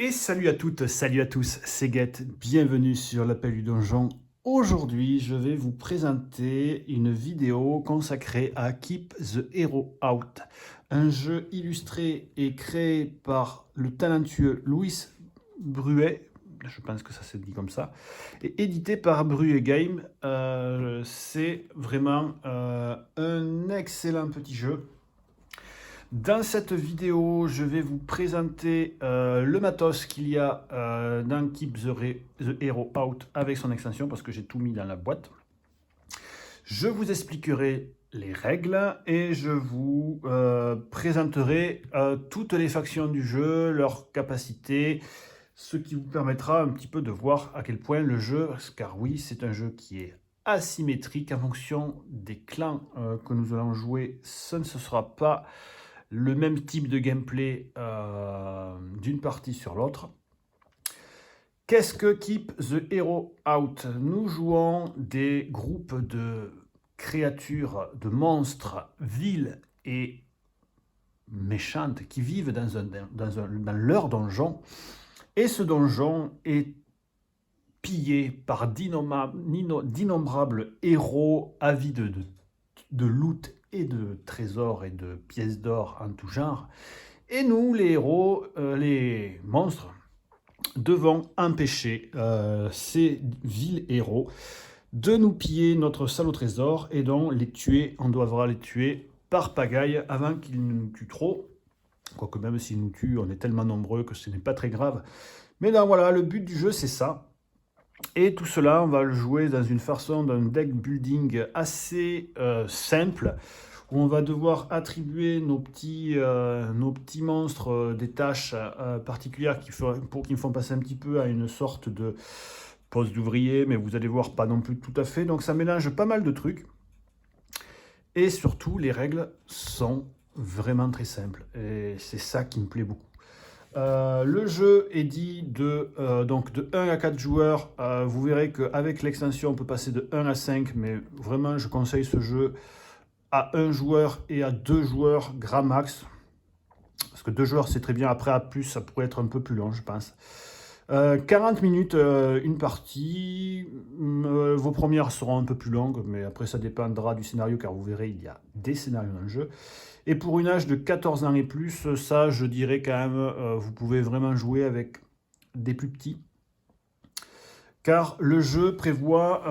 Et salut à toutes, salut à tous, c'est Guette, bienvenue sur l'appel du donjon. Aujourd'hui, je vais vous présenter une vidéo consacrée à Keep the Hero Out, un jeu illustré et créé par le talentueux Louis Bruet, je pense que ça se dit comme ça, et édité par Bruet Game. C'est vraiment un excellent petit jeu. Dans cette vidéo, je vais vous présenter le matos qu'il y a dans Keep the Hero Out avec son extension, parce que j'ai tout mis dans la boîte. Je vous expliquerai les règles et je vous présenterai toutes les factions du jeu, leurs capacités, ce qui vous permettra un petit peu de voir à quel point le jeu, car oui, c'est un jeu qui est asymétrique en fonction des clans que nous allons jouer, ce ne sera pas le même type de gameplay d'une partie sur l'autre. Qu'est-ce que Keep the Hero Out? Nous jouons des groupes de créatures, de monstres vils et méchantes qui vivent dans leur donjon. Et ce donjon est pillé par d'innombrables héros avides de loot et de trésors et de pièces d'or en tout genre. Et nous, les héros, les monstres, devons empêcher ces vils héros de nous piller notre salaud trésor et donc les tuer. On devra les tuer par pagaille avant qu'ils ne nous tuent trop. Quoique même s'ils nous tuent, on est tellement nombreux que ce n'est pas très grave. Mais là, voilà, le but du jeu, c'est ça. Et tout cela, on va le jouer dans une façon d'un deck building assez simple, où on va devoir attribuer nos petits monstres des tâches particulières qui me font passer un petit peu à une sorte de poste d'ouvrier, mais vous allez voir, pas non plus tout à fait. Donc ça mélange pas mal de trucs. Et surtout, les règles sont vraiment très simples. Et c'est ça qui me plaît beaucoup. Le jeu est dit donc de 1 à 4 joueurs. Vous verrez qu'avec l'extension, on peut passer de 1 à 5, mais vraiment, je conseille ce jeu à 1 joueur et à 2 joueurs grand max. Parce que 2 joueurs, c'est très bien. Après, à plus, ça pourrait être un peu plus long, je pense. 40 minutes, une partie. Vos premières seront un peu plus longues, mais après, ça dépendra du scénario, car vous verrez, il y a des scénarios dans le jeu. Et pour une âge de 14 ans et plus, ça, je dirais quand même, vous pouvez vraiment jouer avec des plus petits. Car le jeu prévoit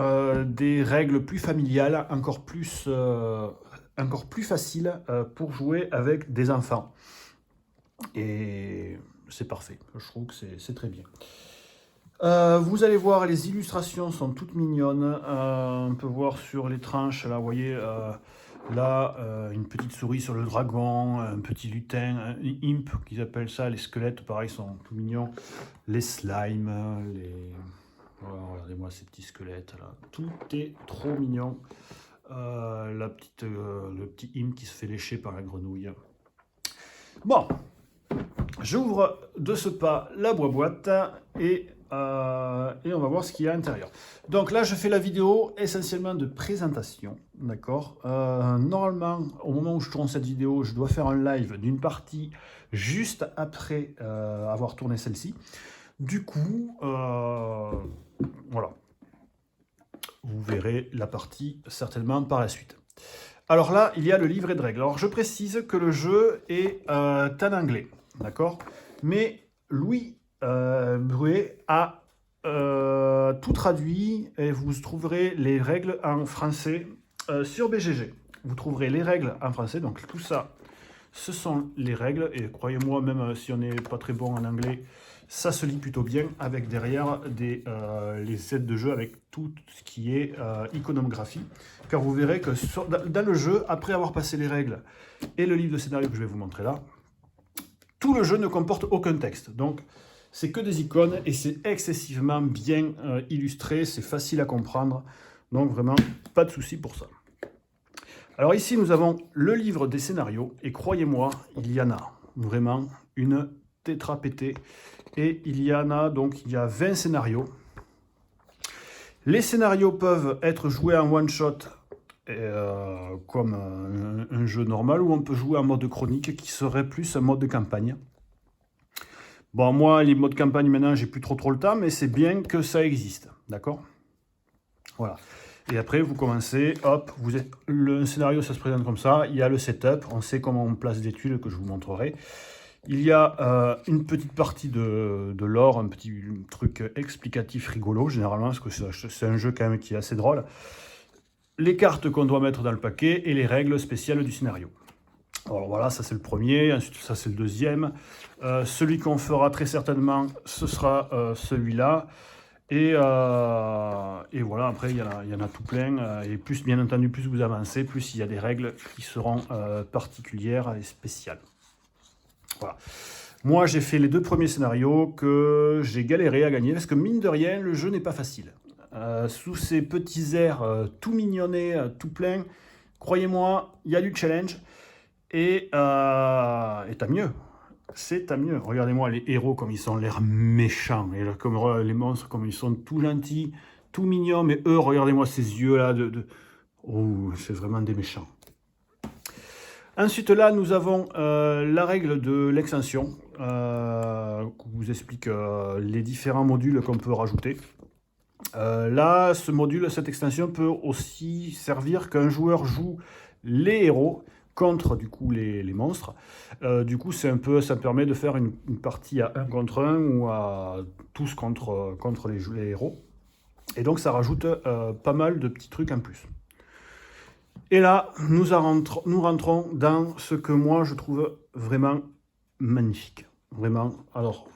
des règles plus familiales, encore plus faciles pour jouer avec des enfants. Et c'est parfait, je trouve que c'est très bien. Vous allez voir, les illustrations sont toutes mignonnes. On peut voir sur les tranches, là, vous voyez, là, une petite souris sur le dragon, un petit lutin, un imp, qu'ils appellent ça, les squelettes, pareil, sont tout mignons. Les slimes, voilà, regardez-moi ces petits squelettes, là. Tout est trop mignon. Le petit imp qui se fait lécher par la grenouille. Bon, j'ouvre de ce pas la boîte et on va voir ce qu'il y a à l'intérieur. Donc là, je fais la vidéo essentiellement de présentation, d'accord. Normalement, au moment où je tourne cette vidéo, je dois faire un live d'une partie juste après avoir tourné celle-ci. Du coup, voilà, vous verrez la partie certainement par la suite. Alors là, il y a le livret de règles. Alors je précise que le jeu est en anglais, d'accord. Mais Louis Bruet a tout traduit et vous trouverez les règles en français sur BGG. Vous trouverez les règles en français, donc tout ça, ce sont les règles. Et croyez-moi, même si on n'est pas très bon en anglais, ça se lit plutôt bien avec derrière les sets de jeu avec tout ce qui est iconographie. Car vous verrez que dans le jeu, après avoir passé les règles et le livre de scénario que je vais vous montrer là, tout le jeu ne comporte aucun texte. Donc, c'est que des icônes et c'est excessivement bien illustré, c'est facile à comprendre. Donc, vraiment, pas de souci pour ça. Alors ici, nous avons le livre des scénarios et croyez-moi, il y en a vraiment une tétrapétée. Et il y en a, donc, il y a 20 scénarios. Les scénarios peuvent être joués en one-shot comme un jeu normal, ou on peut jouer en mode chronique qui serait plus un mode de campagne. Bon, moi, les modes campagne, maintenant, j'ai plus trop le temps, mais c'est bien que ça existe, d'accord? Voilà. Et après, vous commencez, hop, le scénario, ça se présente comme ça. Il y a le setup, on sait comment on place des tuiles que je vous montrerai. Il y a une petite partie de lore, un petit truc explicatif rigolo, généralement, parce que c'est un jeu quand même qui est assez drôle. Les cartes qu'on doit mettre dans le paquet et les règles spéciales du scénario. Alors voilà, ça c'est le premier, ensuite ça c'est le deuxième. Celui qu'on fera très certainement, ce sera celui-là. Et voilà, après il y en a tout plein. Et plus, bien entendu, plus vous avancez, plus il y a des règles qui seront particulières et spéciales. Voilà. Moi, j'ai fait les 2 premiers scénarios que j'ai galéré à gagner, parce que mine de rien, le jeu n'est pas facile. Sous ces petits airs tout mignonnés, tout pleins, croyez-moi, il y a du challenge, et t'as mieux. T'as mieux. Regardez-moi les héros comme ils ont l'air méchants, et comme les monstres comme ils sont tout gentils, tout mignons, mais eux, regardez-moi ces yeux-là Oh, c'est vraiment des méchants. Ensuite, là, nous avons la règle de l'extension, qui vous explique les différents modules qu'on peut rajouter. Là, ce module, cette extension peut aussi servir qu'un joueur joue les héros contre du coup les monstres. Du coup, ça permet de faire une partie à 1 contre 1 ou à tous contre les héros. Et donc, ça rajoute pas mal de petits trucs en plus. Et là, nous rentrons dans ce que moi, je trouve vraiment magnifique. Vraiment, alors...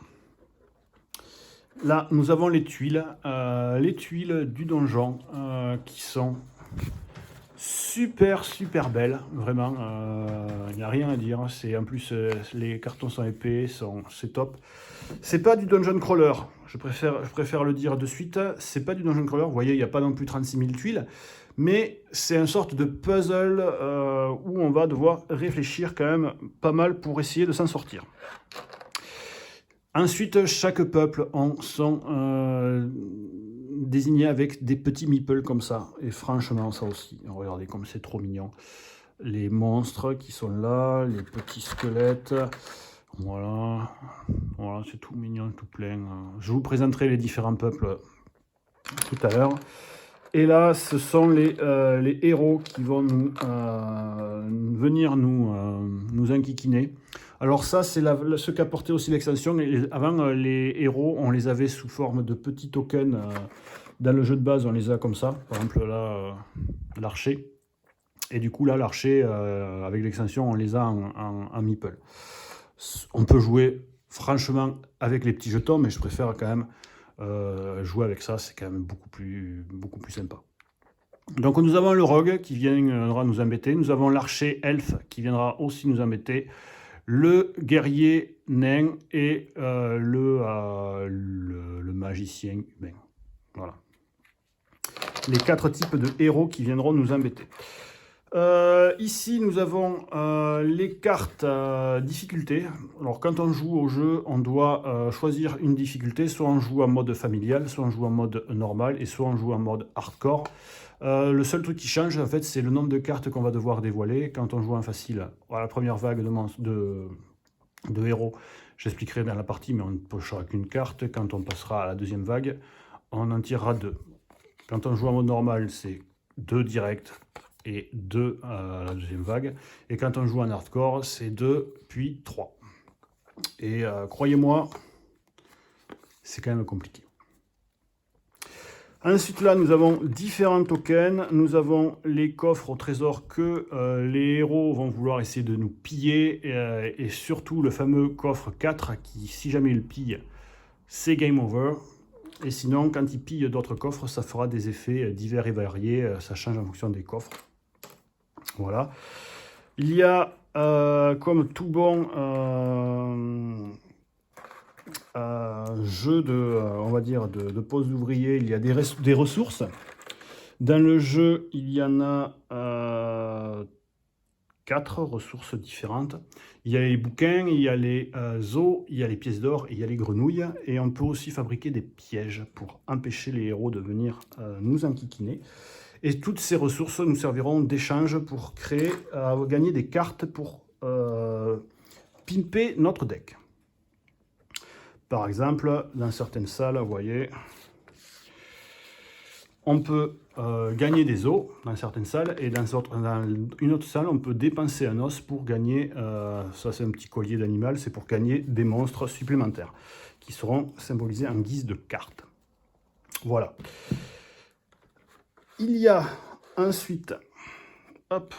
Là, nous avons les tuiles du donjon qui sont super belles, vraiment, il n'y a rien à dire. En plus, les cartons sont épais, c'est top. C'est pas du dungeon crawler, je préfère le dire de suite, c'est pas du dungeon crawler, vous voyez, il n'y a pas non plus 36 000 tuiles, mais c'est une sorte de puzzle où on va devoir réfléchir quand même pas mal pour essayer de s'en sortir. Ensuite, chaque peuple sont désignés avec des petits meeples comme ça. Et franchement, ça aussi, regardez comme c'est trop mignon. Les monstres qui sont là, les petits squelettes. Voilà, voilà, c'est tout mignon, tout plein. Je vous présenterai les différents peuples tout à l'heure. Et là, ce sont les héros qui vont venir nous enquiquiner. Alors ça, c'est ce qu'apportait aussi l'extension. Avant, les héros, on les avait sous forme de petits tokens. Dans le jeu de base, on les a comme ça. Par exemple, là, l'archer. Et du coup, là, l'archer, avec l'extension, on les a en meeple. On peut jouer, franchement, avec les petits jetons, mais je préfère quand même jouer avec ça. C'est quand même beaucoup plus sympa. Donc, nous avons le rogue qui viendra nous embêter. Nous avons l'archer elfe qui viendra aussi nous embêter. Le guerrier nain et le magicien humain. Voilà. Les 4 types de héros qui viendront nous embêter. Ici, nous avons les cartes difficulté. Alors, quand on joue au jeu, on doit choisir une difficulté. Soit on joue en mode familial, soit on joue en mode normal, et soit on joue en mode hardcore. Le seul truc qui change, en fait, c'est le nombre de cartes qu'on va devoir dévoiler. Quand on joue en facile, à la première vague de héros, j'expliquerai dans la partie, mais on ne pochera qu'une carte. Quand on passera à la deuxième vague, on en tirera 2. Quand on joue en mode normal, c'est 2 directs et 2 à la deuxième vague. Et quand on joue en hardcore, c'est 2 puis 3. Et croyez-moi, c'est quand même compliqué. Ensuite, là, nous avons différents tokens. Nous avons les coffres au trésor que les héros vont vouloir essayer de nous piller. Et surtout, le fameux coffre 4 qui, si jamais ils le pillent, c'est game over. Et sinon, quand ils pillent d'autres coffres, ça fera des effets divers et variés. Ça change en fonction des coffres. Voilà. Il y a, comme tout bon jeu on va dire, de pose d'ouvrier, il y a des ressources. Dans le jeu, il y en a 4 ressources différentes. Il y a les bouquins, il y a les os, il y a les pièces d'or et il y a les grenouilles. Et on peut aussi fabriquer des pièges pour empêcher les héros de venir nous enquiquiner. Et toutes ces ressources nous serviront d'échange pour gagner des cartes pour pimper notre deck. Par exemple, dans certaines salles, vous voyez, on peut gagner des os dans certaines salles, et dans une autre salle, on peut dépenser un os pour gagner, ça c'est un petit collier d'animal, c'est pour gagner des monstres supplémentaires, qui seront symbolisés en guise de cartes. Voilà. Il y a ensuite, hop,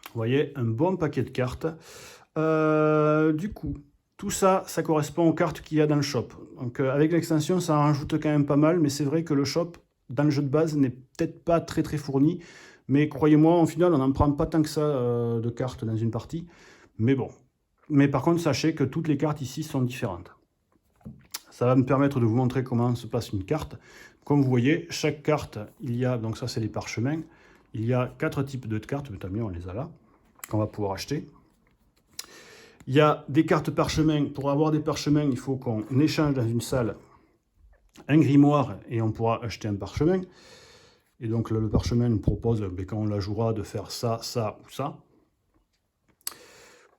vous voyez, un bon paquet de cartes. Du coup, tout ça, ça correspond aux cartes qu'il y a dans le shop. Donc avec l'extension, ça en rajoute quand même pas mal, mais c'est vrai que le shop, dans le jeu de base, n'est peut-être pas très fourni. Mais croyez-moi, au final, on n'en prend pas tant que ça de cartes dans une partie. Mais bon. Mais par contre, sachez que toutes les cartes ici sont différentes. Ça va me permettre de vous montrer comment se passe une carte. Comme vous voyez, chaque carte, il y a, donc ça c'est les parchemins, il y a 4 types de cartes, mais tant mieux, on les a là, qu'on va pouvoir acheter. Il y a des cartes parchemins. Pour avoir des parchemins, il faut qu'on échange dans une salle un grimoire et on pourra acheter un parchemin. Et donc le parchemin nous propose, quand on la jouera, de faire ça, ça ou ça.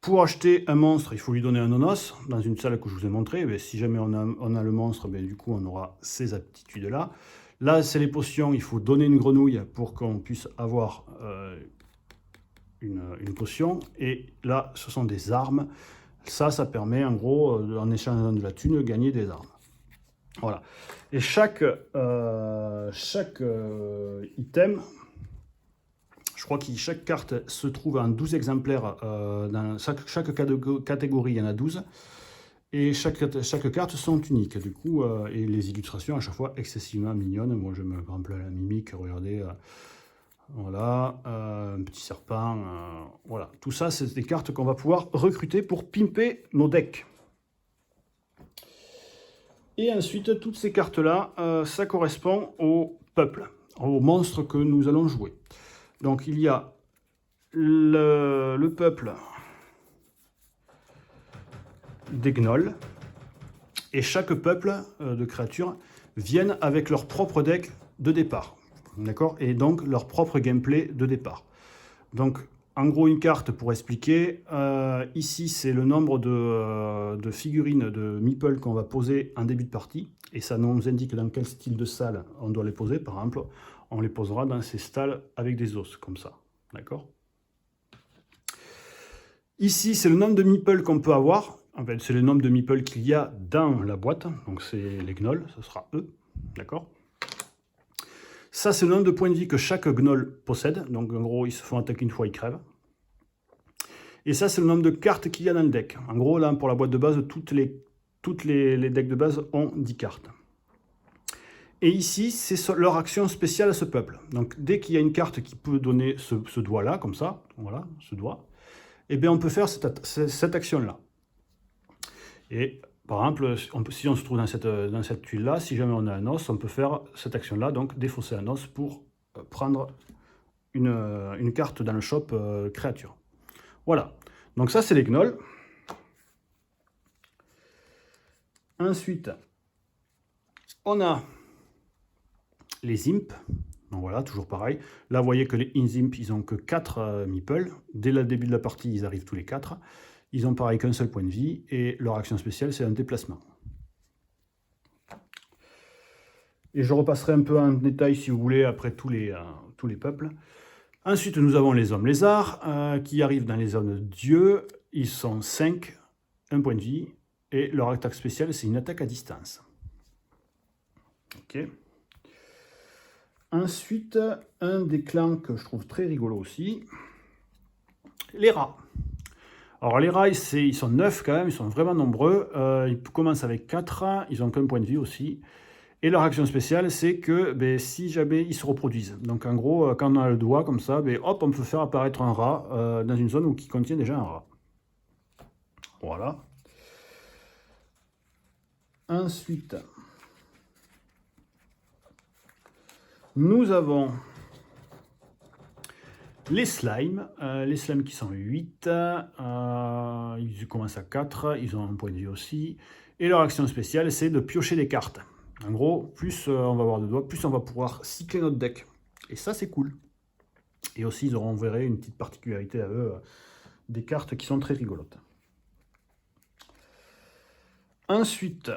Pour acheter un monstre, il faut lui donner un nonos. Dans une salle que je vous ai montré, si jamais on a le monstre, du coup on aura ces aptitudes-là. Là, c'est les potions, il faut donner une grenouille pour qu'on puisse avoir une potion. Et là, ce sont des armes. Ça permet en gros, en échangeant de la thune, de gagner des armes. Voilà. Et chaque item, je crois que chaque carte se trouve en 12 exemplaires. Dans chaque catégorie, il y en a 12. Et chaque carte sont uniques. Du coup, et les illustrations à chaque fois excessivement mignonnes. Moi, je me remplis la mimique, regardez. Voilà, un petit serpent. Voilà, tout ça, c'est des cartes qu'on va pouvoir recruter pour pimper nos decks. Et ensuite, toutes ces cartes-là, ça correspond au peuple, aux monstres que nous allons jouer. Donc, il y a le peuple des gnolls. Et chaque peuple de créatures viennent avec leur propre deck de départ. D'accord? Et donc, leur propre gameplay de départ. Donc, en gros, une carte pour expliquer. Ici, c'est le nombre de figurines de meeple qu'on va poser en début de partie. Et ça nous indique dans quel style de salle on doit les poser. Par exemple, on les posera dans ces stalles avec des os, comme ça. D'accord? Ici, c'est le nombre de meeple qu'on peut avoir. En fait, c'est le nombre de meeple qu'il y a dans la boîte. Donc, c'est les gnolls, ce sera eux. D'accord? Ça, c'est le nombre de points de vie que chaque gnoll possède. Donc, en gros, ils se font attaquer une fois, ils crèvent. Et ça, c'est le nombre de cartes qu'il y a dans le deck. En gros, là, pour la boîte de base, toutes les decks de base ont 10 cartes. Et ici, c'est leur action spéciale à ce peuple. Donc, dès qu'il y a une carte qui peut donner ce doigt-là, comme ça, voilà, ce doigt, eh bien, on peut faire cette action-là. Et par exemple, si on se trouve dans cette tuile-là, si jamais on a un os, on peut faire cette action-là, donc défausser un os pour prendre une carte dans le shop créature. Voilà, donc ça c'est les gnolls. Ensuite, on a les imps. Donc voilà, toujours pareil. Là, vous voyez que les imps, ils n'ont que 4 meeples. Dès le début de la partie, ils arrivent tous les 4. Ils ont pareil qu'un seul point de vie, et leur action spéciale, c'est un déplacement. Et je repasserai un peu en détail, si vous voulez, après tous les peuples. Ensuite, nous avons les hommes lézards, qui arrivent dans les zones dieux. Ils sont 5, un point de vie, et leur attaque spéciale, c'est une attaque à distance. Ok. Ensuite, un des clans que je trouve très rigolo aussi, les rats. Alors les rats, ils sont 9 quand même, ils sont vraiment nombreux. Ils commencent avec 4, ils ont qu'un point de vie aussi. Et leur action spéciale, c'est que si jamais ils se reproduisent. Donc en gros, quand on a le doigt comme ça, hop, on peut faire apparaître un rat dans une zone qui contient déjà un rat. Voilà. Ensuite, nous avons les slimes. Les slimes qui sont 8. Ils commencent à 4. Ils ont un point de vie aussi. Et leur action spéciale, c'est de piocher des cartes. En gros, plus on va avoir de doigts, plus on va pouvoir cycler notre deck. Et ça, c'est cool. Et aussi, ils auront, vous verrez, une petite particularité à eux, des cartes qui sont très rigolotes. Ensuite,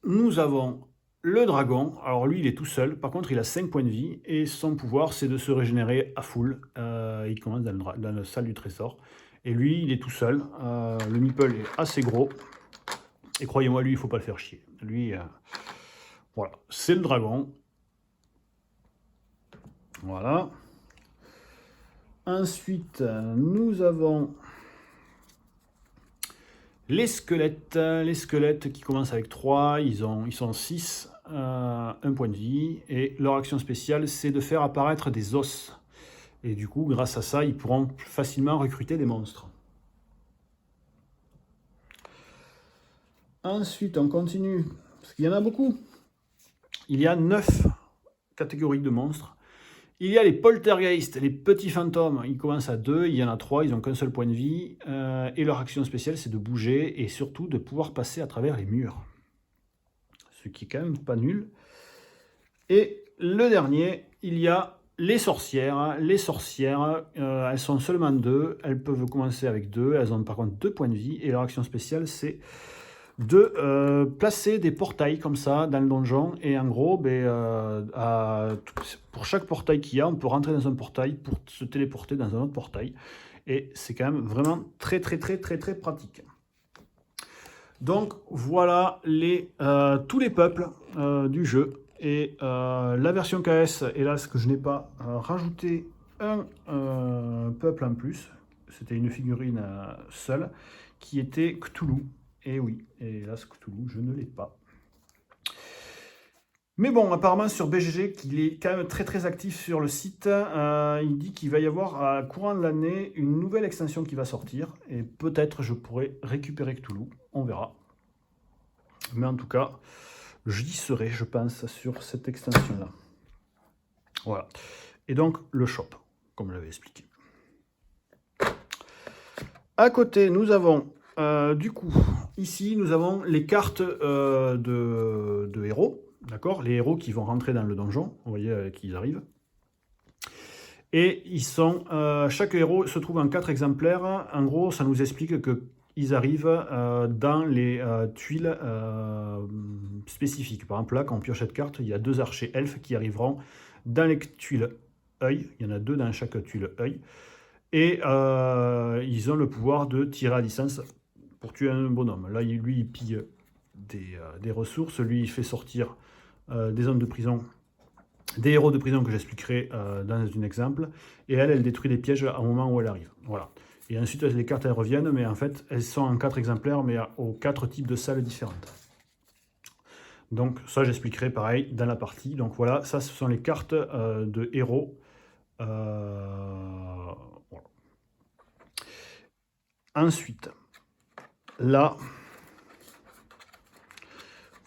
nous avons le dragon. Alors lui, il est tout seul. Par contre, il a 5 points de vie. Et son pouvoir, c'est de se régénérer à full. Il commence dans la salle du trésor. Et lui, il est tout seul. Le meeple est assez gros. Et croyez-moi, lui, il ne faut pas le faire chier. Lui, voilà, c'est le dragon. Voilà. Ensuite, nous avons les squelettes. Les squelettes qui commencent avec 3, ils sont 6, 1 point de vie. Et leur action spéciale, c'est de faire apparaître des os. Et du coup, grâce à ça, ils pourront facilement recruter des monstres. Ensuite, on continue, parce qu'il y en a beaucoup. Il y a 9 catégories de monstres. Il y a les poltergeists, les petits fantômes. Ils commencent à 2, il y en a 3, ils n'ont qu'un seul point de vie. Et leur action spéciale, c'est de bouger et surtout de pouvoir passer à travers les murs. Ce qui est quand même pas nul. Et le dernier, il y a les sorcières. Les sorcières, elles sont seulement 2. Elles peuvent commencer avec 2. Elles ont par contre 2 points de vie. Et leur action spéciale, c'est de placer des portails comme ça dans le donjon. Et en gros, pour chaque portail qu'il y a, on peut rentrer dans un portail pour se téléporter dans un autre portail. Et c'est quand même vraiment très pratique. Donc voilà tous les peuples du jeu. Et la version KS, hélas que je n'ai pas rajouté un peuple en plus. C'était une figurine seule qui était Cthulhu. Et oui, hélas Cthulhu, je ne l'ai pas. Mais bon, apparemment sur BGG, qu'il est quand même très actif sur le site, il dit qu'il va y avoir, courant de l'année, une nouvelle extension qui va sortir. Et peut-être je pourrai récupérer Cthulhu, on verra. Mais en tout cas, j'y serai, je pense, sur cette extension-là. Voilà. Et donc, le shop, comme je l'avais expliqué. À côté, nous avons, du coup, ici, nous avons les cartes de héros. D'accord, les héros qui vont rentrer dans le donjon, vous voyez qu'ils arrivent. Et ils sont, chaque héros se trouve en 4 exemplaires. En gros, ça nous explique qu'ils arrivent dans les tuiles spécifiques. Par exemple, là, quand on pioche cette carte, il y a 2 archers elfes qui arriveront dans les tuiles œil. Il y en a 2 dans chaque tuile œil. Et ils ont le pouvoir de tirer à distance pour tuer un bonhomme. Là, lui, il pille des ressources. Lui, il fait sortir des zones de prison, des héros de prison que j'expliquerai dans un exemple. Et elle détruit les pièges au moment où elle arrive. Voilà. Et ensuite, les cartes, elles reviennent, mais en fait, elles sont en 4 exemplaires, mais aux 4 types de salles différentes. Donc, ça, j'expliquerai pareil dans la partie. Donc voilà, ça, ce sont les cartes de héros. Voilà. Ensuite, là,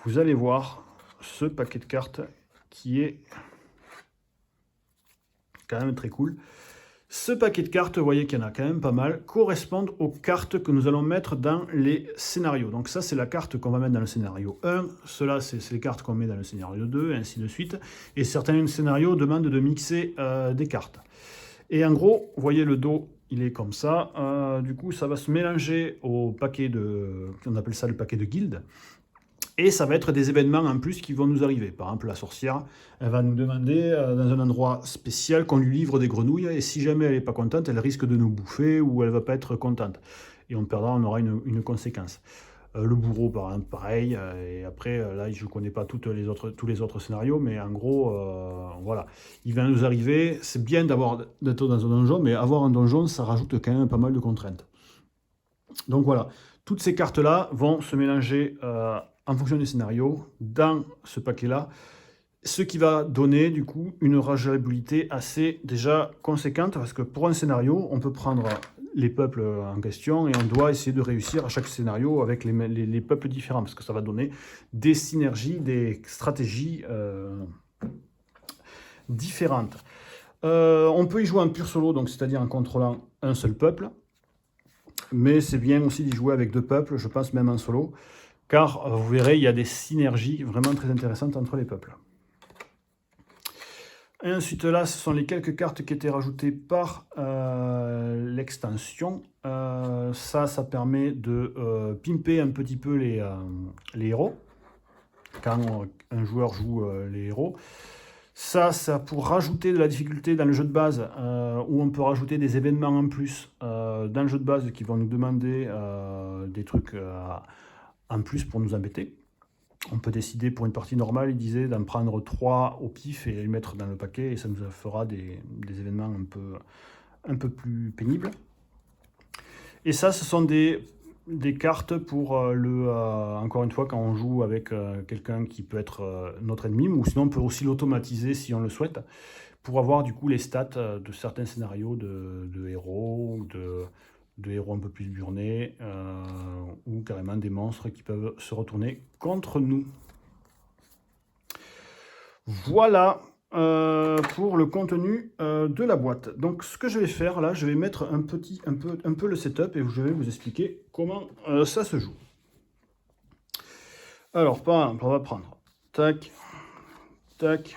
vous allez voir ce paquet de cartes qui est quand même très cool. Ce paquet de cartes, vous voyez qu'il y en a quand même pas mal, correspondent aux cartes que nous allons mettre dans les scénarios. Donc ça, c'est la carte qu'on va mettre dans le scénario 1. Cela, c'est les cartes qu'on met dans le scénario 2, et ainsi de suite. Et certains scénarios demandent de mixer des cartes. Et en gros, vous voyez le dos, il est comme ça. Du coup, ça va se mélanger au paquet on appelle ça le paquet de guildes. Et ça va être des événements en plus qui vont nous arriver. Par exemple, la sorcière, elle va nous demander dans un endroit spécial qu'on lui livre des grenouilles. Et si jamais elle n'est pas contente, elle risque de nous bouffer ou elle ne va pas être contente. Et on aura une conséquence. Le bourreau, par exemple, pareil. Et après, là, je ne connais pas tous les autres scénarios. Mais en gros, voilà. Il va nous arriver, c'est bien d'être dans un donjon, mais avoir un donjon, ça rajoute quand même pas mal de contraintes. Donc voilà. Toutes ces cartes-là vont se mélanger en fonction des scénarios, dans ce paquet-là, ce qui va donner du coup une rejouabilité assez déjà conséquente, parce que pour un scénario, on peut prendre les peuples en question et on doit essayer de réussir à chaque scénario avec les peuples différents, parce que ça va donner des synergies, des stratégies différentes. On peut y jouer en pur solo, donc c'est-à-dire en contrôlant un seul peuple, mais c'est bien aussi d'y jouer avec 2 peuples, je pense même en solo, car vous verrez, il y a des synergies vraiment très intéressantes entre les peuples. Et ensuite là, ce sont les quelques cartes qui étaient rajoutées par l'extension. Ça permet de pimper un petit peu les héros, quand un joueur joue les héros. Ça pour rajouter de la difficulté dans le jeu de base, où on peut rajouter des événements en plus dans le jeu de base qui vont nous demander des trucs en plus pour nous embêter. On peut décider pour une partie normale, il disait, d'en prendre 3 au pif et les mettre dans le paquet, et ça nous fera des événements un peu plus pénibles. Et ça, ce sont des cartes pour encore une fois, quand on joue avec quelqu'un qui peut être notre ennemi, ou sinon on peut aussi l'automatiser si on le souhaite, pour avoir du coup les stats de certains scénarios de héros, de héros un peu plus burnés, ou carrément des monstres qui peuvent se retourner contre nous. Voilà pour le contenu de la boîte. Donc ce que je vais faire là, je vais mettre un peu le setup et je vais vous expliquer comment ça se joue. Alors par exemple, on va prendre tac, tac,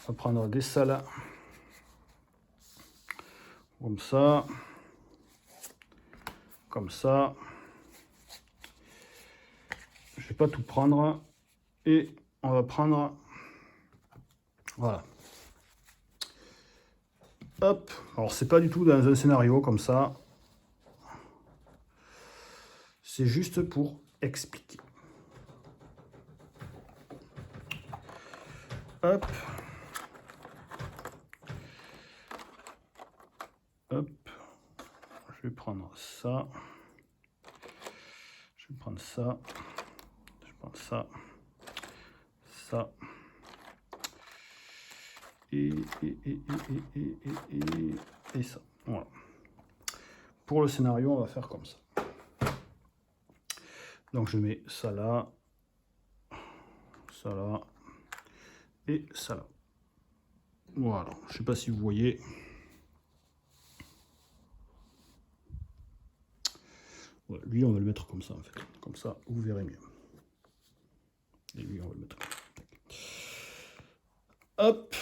on va prendre des salades comme ça. Comme ça. Je vais pas tout prendre. Et on va prendre... Voilà. Hop. Alors, c'est pas du tout dans un scénario comme ça. C'est juste pour expliquer. Hop. Hop. Je vais prendre ça. Je vais prendre ça. Je prends ça. Ça. Et ça. Voilà. Pour le scénario, on va faire comme ça. Donc je mets ça là et ça là. Voilà. Je ne sais pas si vous voyez. Ouais, lui, on va le mettre comme ça en fait. Comme ça, vous verrez mieux. Et lui, on va le mettre comme ça. Hop.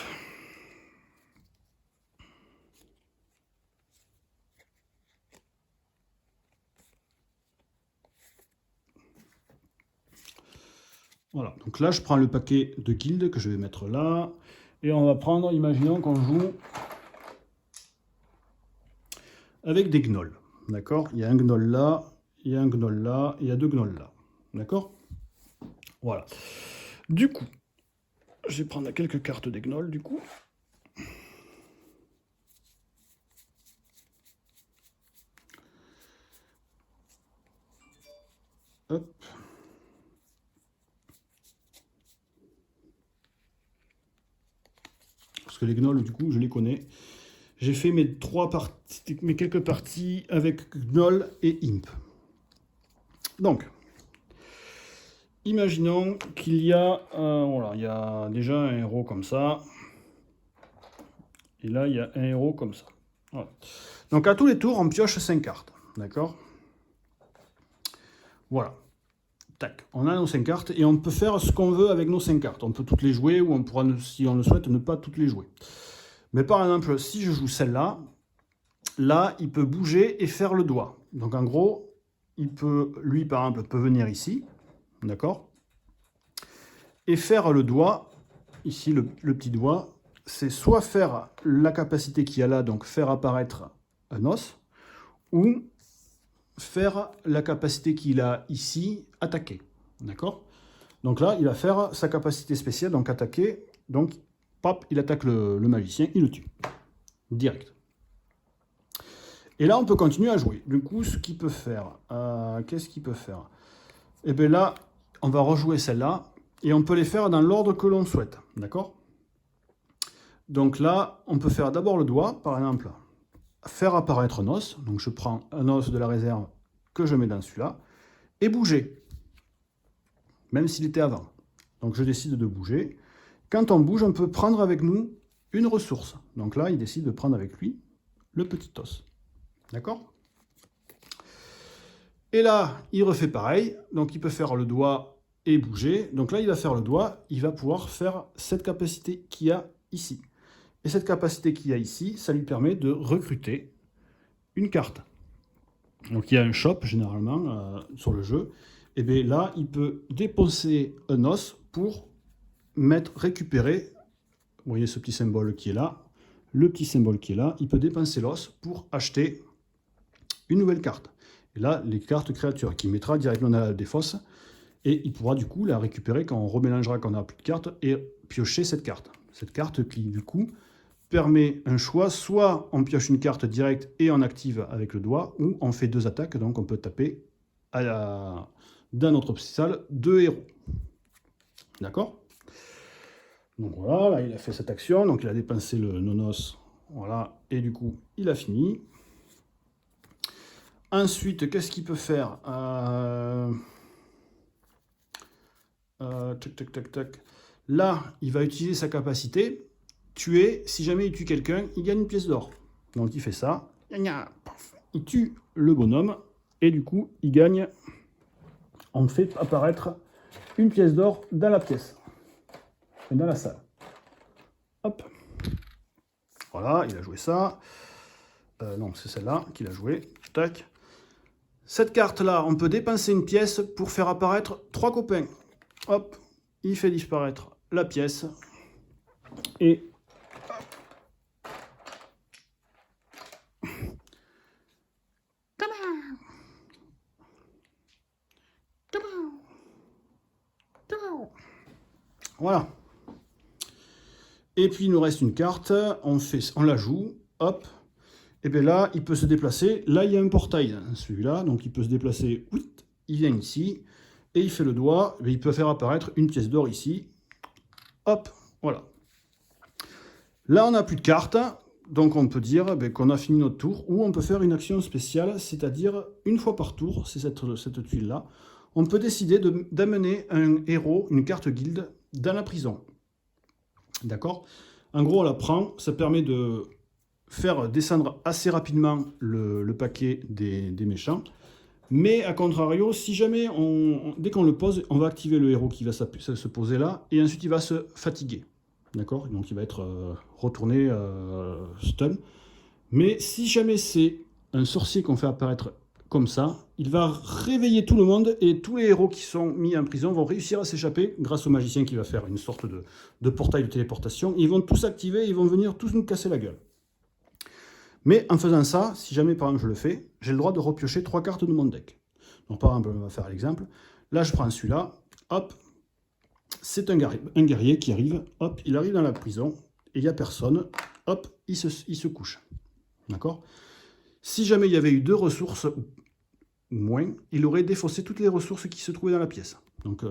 Voilà, donc là je prends le paquet de guildes que je vais mettre là, et on va prendre, imaginons qu'on joue avec des gnolls, d'accord? Il y a un gnoll là, il y a un gnoll là, et il y a 2 gnolls là, d'accord? Voilà. Du coup, je vais prendre quelques cartes des gnolls, du coup. Hop. Parce que les gnolls, du coup, je les connais. J'ai fait mes quelques parties avec gnoll et imp. Donc, imaginons qu'il y a, voilà, il y a déjà un héros comme ça. Et là, il y a un héros comme ça. Voilà. Donc, à tous les tours, on pioche 5 cartes. D'accord? Voilà. Tac. On a nos 5 cartes et on peut faire ce qu'on veut avec nos 5 cartes. On peut toutes les jouer ou on pourra, si on le souhaite, ne pas toutes les jouer. Mais par exemple, si je joue celle-là, là, il peut bouger et faire le doigt. Donc, en gros, il peut, lui, par exemple, peut venir ici. D'accord? Et faire le doigt, ici, le petit doigt, c'est soit faire la capacité qu'il y a là, donc faire apparaître un os, ou faire la capacité qu'il a ici, attaquer. D'accord? Donc là, il va faire sa capacité spéciale, donc attaquer. Donc, pop, il attaque le magicien, il le tue. Direct. Et là, on peut continuer à jouer. Du coup, ce qu'il peut faire, qu'est-ce qu'il peut faire? Et bien là, on va rejouer celle-là, et on peut les faire dans l'ordre que l'on souhaite. D'accord? Donc là, on peut faire d'abord le doigt, par exemple, faire apparaître un os. Donc je prends un os de la réserve que je mets dans celui-là, et bouger, même s'il était avant. Donc je décide de bouger. Quand on bouge, on peut prendre avec nous une ressource. Donc là, il décide de prendre avec lui le petit os. D'accord? Et là, il refait pareil. Donc il peut faire le doigt et bouger. Donc là, il va faire le doigt, il va pouvoir faire cette capacité qu'il y a ici. Et cette capacité qu'il y a ici, ça lui permet de recruter une carte. Donc il y a un shop généralement sur le jeu. Et bien là, il peut dépenser un os pour récupérer, vous voyez ce petit symbole qui est là, le petit symbole qui est là, il peut dépenser l'os pour acheter une nouvelle carte. Et là, les cartes créatures qu'il mettra directement dans la défausse, et il pourra du coup la récupérer quand on remélangera, quand on n'aura plus de cartes, et piocher cette carte. Cette carte qui du coup permet un choix, soit on pioche une carte directe et on active avec le doigt, ou on fait 2 attaques, donc on peut taper dans notre salle 2 héros. D'accord? Donc voilà, là il a fait cette action, donc il a dépensé le nonos, voilà, et du coup il a fini. Ensuite, qu'est-ce qu'il peut faire? Tac, tac, tac, tac. Là, il va utiliser sa capacité. Tuer, si jamais il tue quelqu'un, il gagne une pièce d'or. Donc il fait ça. Il tue le bonhomme. Et du coup, il gagne. On fait apparaître une pièce d'or dans la pièce. Et dans la salle. Hop. Voilà, il a joué ça. Non, c'est celle-là qu'il a joué. Tac. Cette carte-là, on peut dépenser une pièce pour faire apparaître 3 copains. Hop, il fait disparaître la pièce. Et voilà. Et puis il nous reste une carte, on la joue, hop. Et bien là, il peut se déplacer. Là, il y a un portail, celui-là, donc il peut se déplacer. Il vient ici et il fait le doigt. Il peut faire apparaître une pièce d'or ici. Hop, voilà. Là, on n'a plus de cartes, donc on peut dire qu'on a fini notre tour, ou on peut faire une action spéciale, c'est-à-dire une fois par tour, c'est cette tuile-là, on peut décider d'amener un héros, une carte guilde, dans la prison. D'accord? En gros, on la prend, ça permet de faire descendre assez rapidement le paquet des méchants. Mais à contrario, si jamais, dès qu'on le pose, on va activer le héros qui va se poser là, et ensuite il va se fatiguer. D'accord? Donc il va être retourné stun. Mais si jamais c'est un sorcier qu'on fait apparaître comme ça, il va réveiller tout le monde et tous les héros qui sont mis en prison vont réussir à s'échapper grâce au magicien qui va faire une sorte de portail de téléportation. Ils vont tous s'activer, ils vont venir tous nous casser la gueule. Mais en faisant ça, si jamais par exemple je le fais, j'ai le droit de repiocher 3 cartes de mon deck. Donc par exemple, on va faire l'exemple. Là, je prends celui-là, hop, c'est un guerrier qui arrive, hop, il arrive dans la prison, et il n'y a personne, hop, il se couche. D'accord? Si jamais il y avait eu 2 ressources ou moins, il aurait défaussé toutes les ressources qui se trouvaient dans la pièce. Donc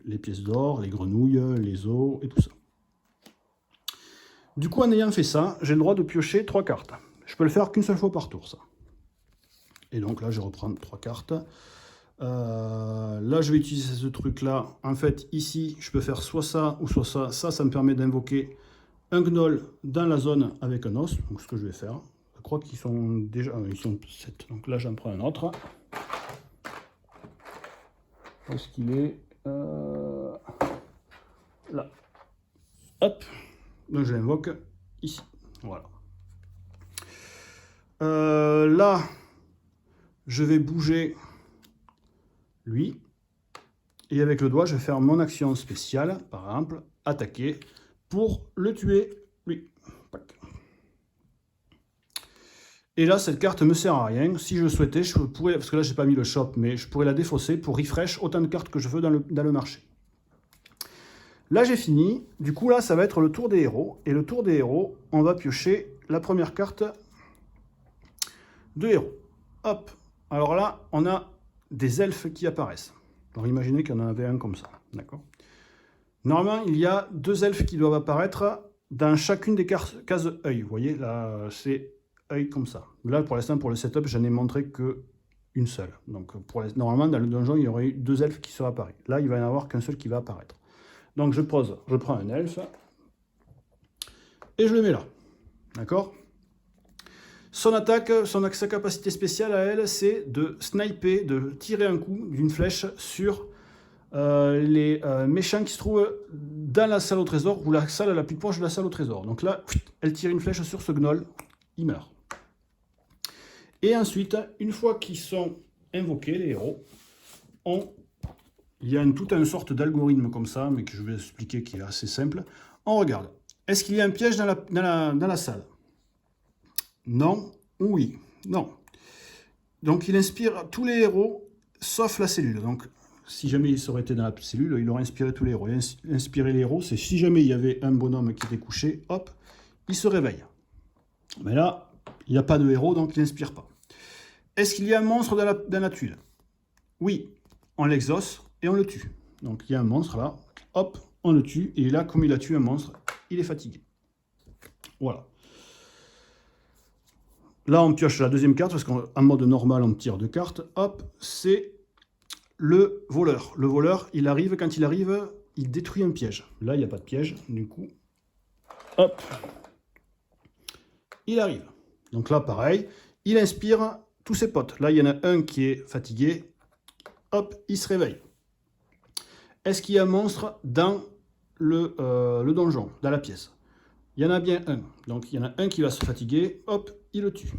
les pièces d'or, les grenouilles, les os et tout ça. Du coup, en ayant fait ça, j'ai le droit de piocher 3 cartes. Je peux le faire qu'une seule fois par tour, ça. Et donc là, je reprends 3 cartes. Là, je vais utiliser ce truc-là. En fait, ici, je peux faire soit ça ou soit ça. Ça me permet d'invoquer un gnoll dans la zone avec un os. Donc, ce que je vais faire. Je crois qu'ils sont déjà... ils sont 7. Donc là, j'en prends un autre. Où est-ce qu'il est, là. Hop. Donc, je l'invoque ici. Voilà. Là, je vais bouger lui. Et avec le doigt, je vais faire mon action spéciale, par exemple, attaquer, pour le tuer, lui. Et là, cette carte ne me sert à rien. Si je souhaitais, je pourrais, parce que là, je n'ai pas mis le shop, mais je pourrais la défausser pour refresh autant de cartes que je veux dans le marché. Là, j'ai fini. Du coup, là, ça va être le tour des héros. Et le tour des héros, on va piocher la première carte de héros. Hop. Alors là, on a des elfes qui apparaissent. Alors imaginez qu'il y en avait un comme ça. D'accord. Normalement, il y a 2 elfes qui doivent apparaître dans chacune des cases œil. Vous voyez, là, c'est œil comme ça. Là, pour l'instant, pour le setup, je n'ai montré qu'une seule. Donc, normalement, dans le donjon, il y aurait eu 2 elfes qui seraient apparus. Là, il va n'y en avoir qu'un seul qui va apparaître. Donc, je prends un elfe et je le mets là. D'accord? Son attaque, sa capacité spéciale à elle, c'est de sniper, de tirer un coup d'une flèche sur les méchants qui se trouvent dans la salle au trésor ou la salle la plus proche de la salle au trésor. Donc là, elle tire une flèche sur ce gnoll, il meurt. Et ensuite, une fois qu'ils sont invoqués, les héros, il y a toute une sorte d'algorithme comme ça, mais que je vais expliquer qui est assez simple. On regarde. Est-ce qu'il y a un piège dans la salle? Non. Oui. Non. Donc il inspire tous les héros, sauf la cellule. Donc si jamais il serait été dans la cellule, il aurait inspiré tous les héros. Inspirer les héros, c'est si jamais il y avait un bonhomme qui était couché, hop, il se réveille. Mais là, il n'y a pas de héros, donc il n'inspire pas. Est-ce qu'il y a un monstre dans la tuile? Oui. On l'exauce et on le tue. Donc il y a un monstre là, hop, on le tue. Et là, comme il a tué un monstre, il est fatigué. Voilà. Là, on pioche la deuxième carte, parce qu'en mode normal, on tire 2 cartes. Hop, c'est le voleur. Le voleur, il arrive, quand il arrive, il détruit un piège. Là, il n'y a pas de piège, du coup, hop, il arrive. Donc là, pareil, il inspire tous ses potes. Là, il y en a un qui est fatigué, hop, il se réveille. Est-ce qu'il y a un monstre dans le donjon, dans la pièce? Il y en a bien un. Donc, il y en a un qui va se fatiguer, hop, il le tue.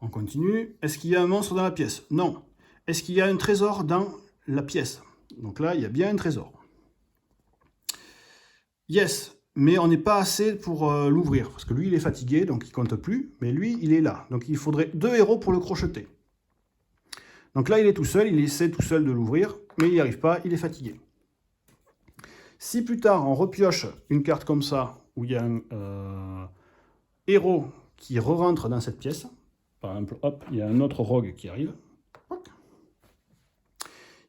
On continue. Est-ce qu'il y a un monstre dans la pièce? Non. Est-ce qu'il y a un trésor dans la pièce? Donc là, il y a bien un trésor. Yes, mais on n'est pas assez pour l'ouvrir, parce que lui, il est fatigué, donc il ne compte plus, mais lui, il est là. Donc il faudrait 2 héros pour le crocheter. Donc là, il est tout seul, il essaie tout seul de l'ouvrir, mais il n'y arrive pas, il est fatigué. Si plus tard, on repioche une carte comme ça, où il y a un héros qui re-rentre dans cette pièce, par exemple, hop, il y a un autre rogue qui arrive, hop.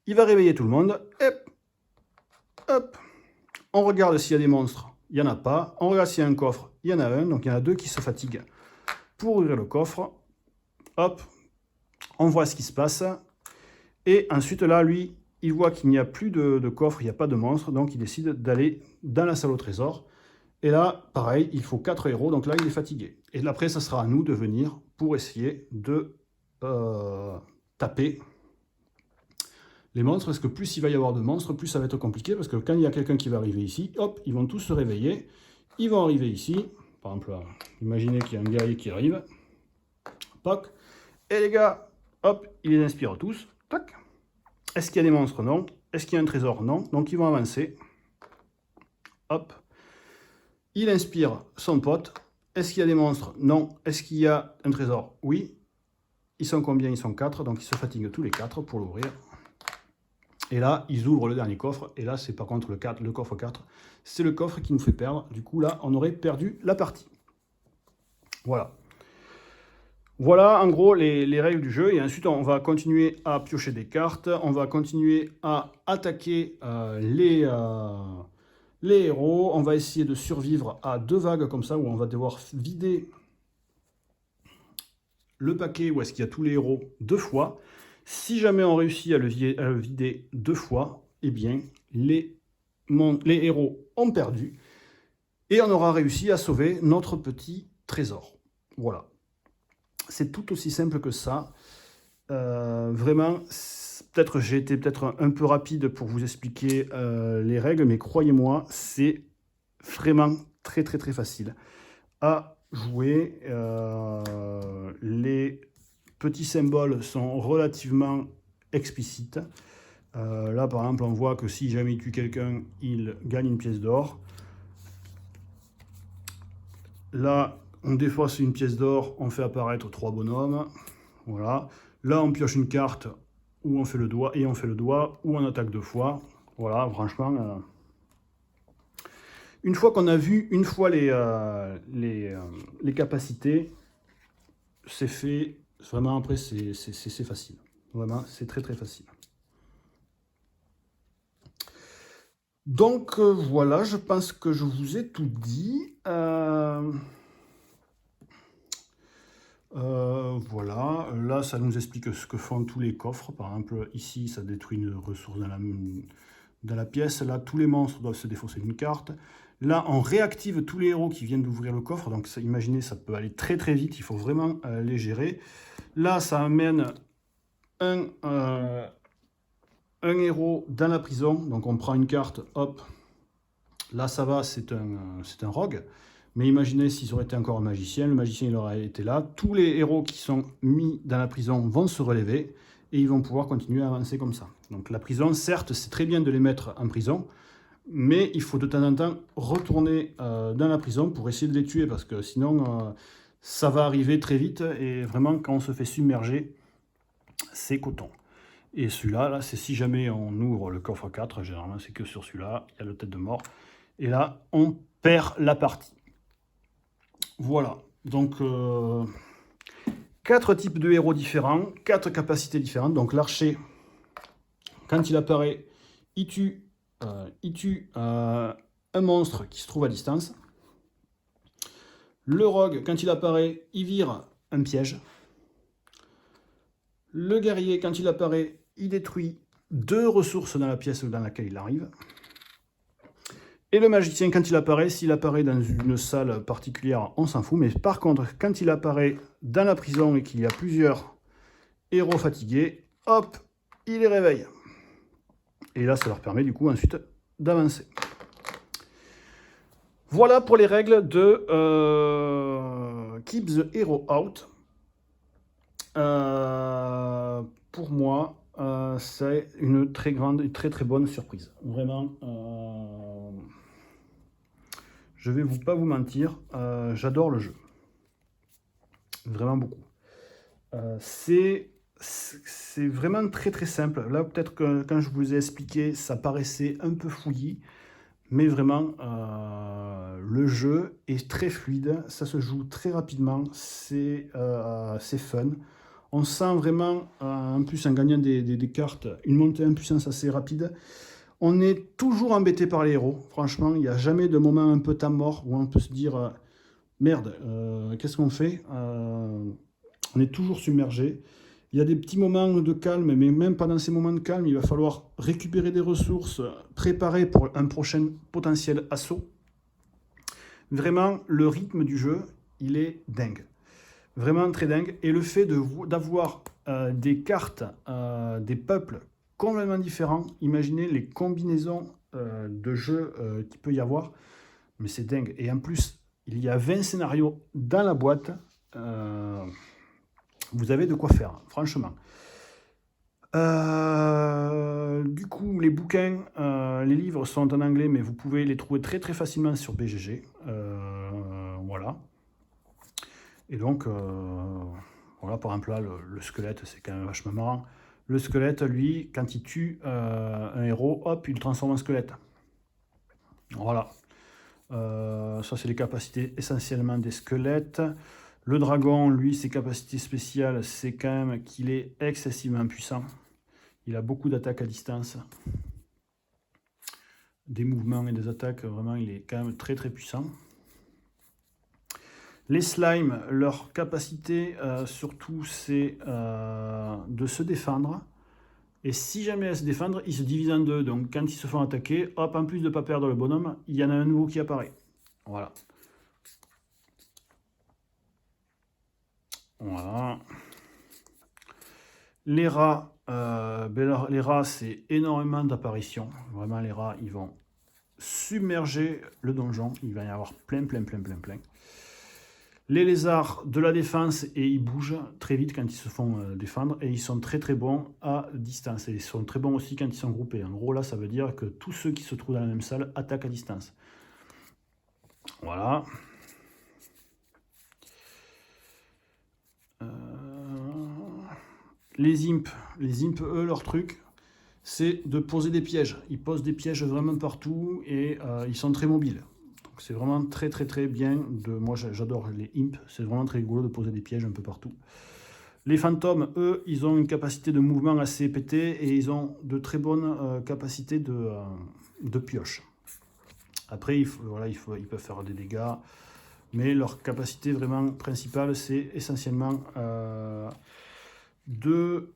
Il va réveiller tout le monde, hop, hop. On regarde s'il y a des monstres, il n'y en a pas. On regarde s'il y a un coffre, il y en a un, donc il y en a 2 qui se fatiguent pour ouvrir le coffre. Hop, on voit ce qui se passe. Et ensuite, là, lui, il voit qu'il n'y a plus de coffre, il n'y a pas de monstre, donc il décide d'aller dans la salle au trésor. Et là, pareil, il faut 4 héros, donc là, il est fatigué. Et après, ça sera à nous de venir pour essayer de taper les monstres, parce que plus il va y avoir de monstres, plus ça va être compliqué, parce que quand il y a quelqu'un qui va arriver ici, hop, ils vont tous se réveiller, ils vont arriver ici, par exemple, là, imaginez qu'il y a un guerrier qui arrive, poc, et les gars, hop, ils les inspirent tous, tac. Est-ce qu'il y a des monstres? Non. Est-ce qu'il y a un trésor? Non. Donc ils vont avancer, hop, il inspire son pote. Est-ce qu'il y a des monstres? Non. Est-ce qu'il y a un trésor? Oui. Ils sont combien? Ils sont 4, donc ils se fatiguent tous les 4 pour l'ouvrir. Et là, ils ouvrent le dernier coffre. Et là, c'est par contre le coffre 4. C'est le coffre qui nous fait perdre. Du coup, là, on aurait perdu la partie. Voilà. Voilà, en gros, les règles du jeu. Et ensuite, on va continuer à piocher des cartes. On va continuer à attaquer les héros. On va essayer de survivre à 2 vagues comme ça, où on va devoir vider le paquet où est-ce qu'il y a tous les héros 2 fois. Si jamais on réussit à le vider 2 fois, eh bien, les héros ont perdu. Et on aura réussi à sauver notre petit trésor. Voilà. C'est tout aussi simple que ça. Vraiment, peut-être j'ai été un peu rapide pour vous expliquer les règles, mais croyez-moi, c'est vraiment très très très facile à jouer. Les petits symboles sont relativement explicites. Là, par exemple, on voit que si jamais il tue quelqu'un, il gagne une pièce d'or. Là, on défausse une pièce d'or, on fait apparaître 3 bonhommes. Voilà. Là, on pioche une carte où on fait le doigt, et on fait le doigt, ou on attaque 2 fois. Voilà, franchement. Une fois qu'on a vu les capacités, c'est fait. Vraiment, après, c'est facile. Vraiment, c'est très très facile. Donc, voilà, je pense que je vous ai tout dit. Voilà, là, ça nous explique ce que font tous les coffres. Par exemple, ici, ça détruit une ressource dans la pièce. Là, tous les monstres doivent se défausser d'une carte. Là, on réactive tous les héros qui viennent d'ouvrir le coffre. Donc, imaginez, ça peut aller très très vite. Il faut vraiment les gérer. Là, ça amène un un héros dans la prison. Donc on prend une carte, hop, là ça va, c'est un rogue. Mais imaginez s'ils auraient été encore un magicien, le magicien il aurait été là. Tous les héros qui sont mis dans la prison vont se relever et ils vont pouvoir continuer à avancer comme ça. Donc la prison, certes, c'est très bien de les mettre en prison, mais il faut de temps en temps retourner dans la prison pour essayer de les tuer, parce que sinon ça va arriver très vite, et vraiment quand on se fait submerger, c'est coton. Et celui-là, là, c'est si jamais on ouvre le coffre 4, généralement c'est que sur celui-là, il y a le tête de mort, et là on perd la partie. Voilà, donc 4 types de héros différents, 4 capacités différentes. Donc l'archer, quand il apparaît, il tue un monstre qui se trouve à distance. Le rogue, quand il apparaît, il vire un piège. Le guerrier, quand il apparaît, il détruit 2 ressources dans la pièce dans laquelle il arrive. Et le magicien, quand il apparaît, s'il apparaît dans une salle particulière, on s'en fout. Mais par contre, quand il apparaît dans la prison et qu'il y a plusieurs héros fatigués, hop, il les réveille. Et là, ça leur permet du coup ensuite d'avancer. Voilà pour les règles de Keep the Hero Out. Pour moi, c'est une très bonne surprise. Vraiment, je vais pas vous mentir, j'adore le jeu. Vraiment beaucoup. C'est vraiment très simple. Là, peut-être que quand je vous ai expliqué, ça paraissait un peu fouillis, mais vraiment, le jeu est très fluide, ça se joue très rapidement, c'est fun. On sent vraiment, en plus en gagnant des cartes, une montée en puissance assez rapide. On est toujours embêté par les héros. Franchement, il n'y a jamais de moment un peu temps mort où on peut se dire merde, qu'est-ce qu'on fait? On est toujours submergé. Il y a des petits moments de calme, mais même pendant ces moments de calme, il va falloir récupérer des ressources, préparer pour un prochain potentiel assaut. Vraiment, le rythme du jeu, il est dingue. Vraiment très dingue. Et le fait d'avoir des cartes, des peuples complètement différents, imaginez les combinaisons de jeux qu'il peut y avoir, mais c'est dingue. Et en plus, il y a 20 scénarios dans la boîte. Vous avez de quoi faire, franchement. Du coup, les bouquins, les livres sont en anglais, mais vous pouvez les trouver très facilement sur BGG. Voilà. Et donc, voilà, par exemple, là, le squelette, c'est quand même vachement marrant. Le squelette, lui, quand il tue un héros, hop, il le transforme en squelette. Voilà. Ça, c'est les capacités essentiellement des squelettes. Le dragon, lui, ses capacités spéciales, c'est quand même qu'il est excessivement puissant. Il a beaucoup d'attaques à distance. Des mouvements et des attaques, vraiment, il est quand même très puissant. Les slimes, leur capacité, surtout, c'est de se défendre. Et si jamais elles se défendent, ils se divisent en deux. Donc, quand ils se font attaquer, hop, en plus de ne pas perdre le bonhomme, il y en a un nouveau qui apparaît. Voilà. Voilà. Les rats, les rats, c'est énormément d'apparitions. Vraiment, les rats, ils vont submerger le donjon. Il va y en avoir plein. Les lézards, de la défense, et ils bougent très vite quand ils se font défendre. Et ils sont très bons à distance. Et ils sont très bons aussi quand ils sont groupés. En gros, là, ça veut dire que tous ceux qui se trouvent dans la même salle attaquent à distance. Voilà. Les imps, eux, leur truc, c'est de poser des pièges. Ils posent des pièges vraiment partout et ils sont très mobiles. Donc c'est vraiment très bien. Moi, j'adore les imps. C'est vraiment très rigolo de poser des pièges un peu partout. Les fantômes, eux, ils ont une capacité de mouvement assez pétée et ils ont de très bonnes capacités de pioche. Après, ils peuvent faire des dégâts, mais leur capacité vraiment principale, c'est essentiellement de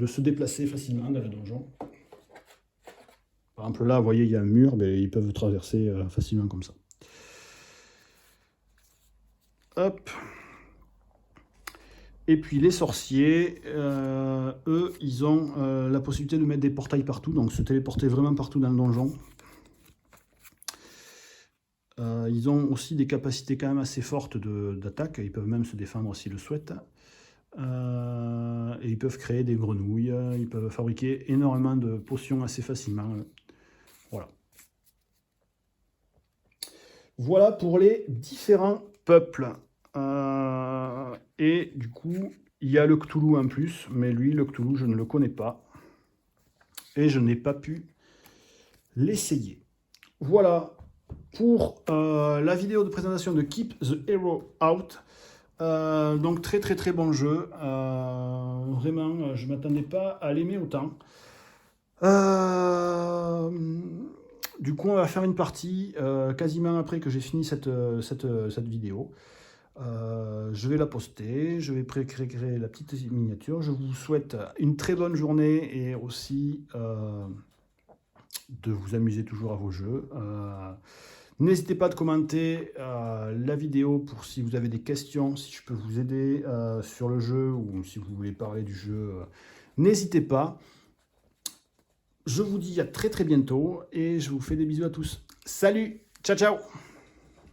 se déplacer facilement dans le donjon. Par exemple, là, vous voyez, il y a un mur, mais ils peuvent traverser facilement comme ça. Hop. Et puis les sorciers, eux, ils ont la possibilité de mettre des portails partout, donc se téléporter vraiment partout dans le donjon. Ils ont aussi des capacités quand même assez fortes d'attaque, ils peuvent même se défendre s'ils le souhaitent. Et ils peuvent créer des grenouilles, ils peuvent fabriquer énormément de potions assez facilement. Voilà. Voilà pour les différents peuples. Et du coup, il y a le Cthulhu en plus, mais lui, le Cthulhu, je ne le connais pas. Et je n'ai pas pu l'essayer. Voilà pour la vidéo de présentation de Keep the Hero Out. Donc très très très bon jeu. Vraiment, je ne m'attendais pas à l'aimer autant. Du coup, on va faire une partie quasiment après que j'ai fini cette vidéo. Je vais la poster, je vais créer la petite miniature. Je vous souhaite une très bonne journée et aussi de vous amuser toujours à vos jeux. N'hésitez pas à commenter la vidéo pour si vous avez des questions, si je peux vous aider sur le jeu ou si vous voulez parler du jeu. N'hésitez pas. Je vous dis à très très bientôt et je vous fais des bisous à tous. Salut, ciao ciao.